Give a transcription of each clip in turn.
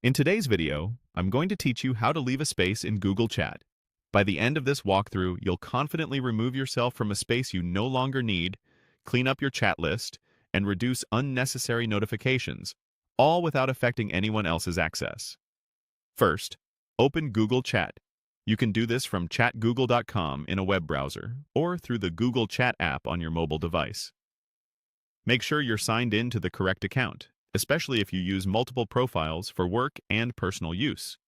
In today's video, I'm going to teach you how to leave a space in Google Chat. By the end of this walkthrough, you'll confidently remove yourself from a space you no longer need, clean up your chat list, and reduce unnecessary notifications, all without affecting anyone else's access. First, open Google Chat. You can do this from chatgoogle.com in a web browser or through the Google Chat app on your mobile device. Make sure you're signed in to the correct account, especially if you use multiple profiles for work and personal use.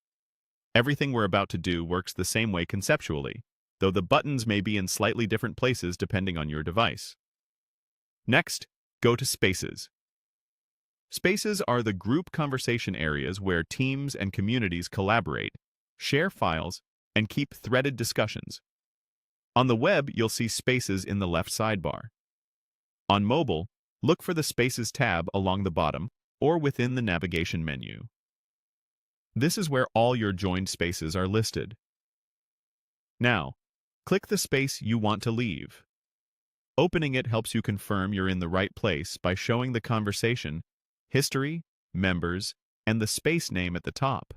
Everything we're about to do works the same way conceptually, though the buttons may be in slightly different places depending on your device. Next, go to Spaces. Spaces are the group conversation areas where teams and communities collaborate, share files, and keep threaded discussions. On the web, you'll see Spaces in the left sidebar. On mobile, look for the Spaces tab along the bottom or within the navigation menu. This is where all your joined spaces are listed. Now, click the space you want to leave. Opening it helps you confirm you're in the right place by showing the conversation, history, members, and the space name at the top.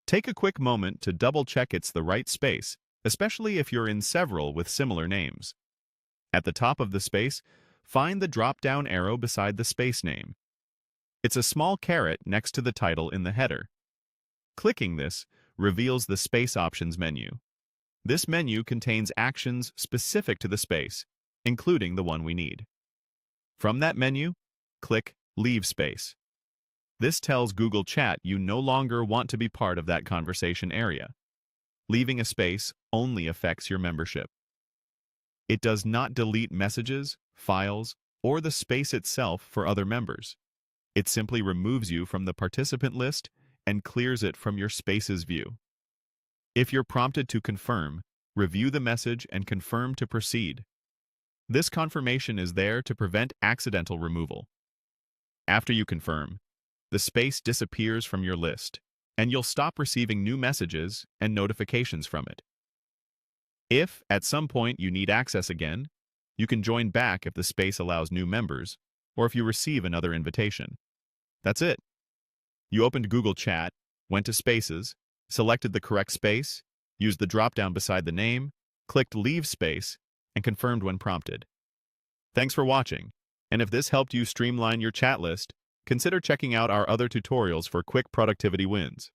Take a quick moment to double-check it's the right space, especially if you're in several with similar names. At the top of the space, find the drop-down arrow beside the space name. It's a small caret next to the title in the header. Clicking this reveals the Space Options menu. This menu contains actions specific to the space, including the one we need. From that menu, click Leave Space. This tells Google Chat you no longer want to be part of that conversation area. Leaving a space only affects your membership. It does not delete messages, files, or the space itself for other members. It simply removes you from the participant list and clears it from your Spaces view. If you're prompted to confirm, review the message and confirm to proceed. This confirmation is there to prevent accidental removal. After you confirm, the space disappears from your list, and you'll stop receiving new messages and notifications from it. If, at some point, you need access again, you can join back if the space allows new members, or if you receive another invitation. That's it. You opened Google Chat, went to Spaces, selected the correct space, used the drop-down beside the name, clicked Leave Space, and confirmed when prompted. Thanks for watching, and if this helped you streamline your chat list, consider checking out our other tutorials for quick productivity wins.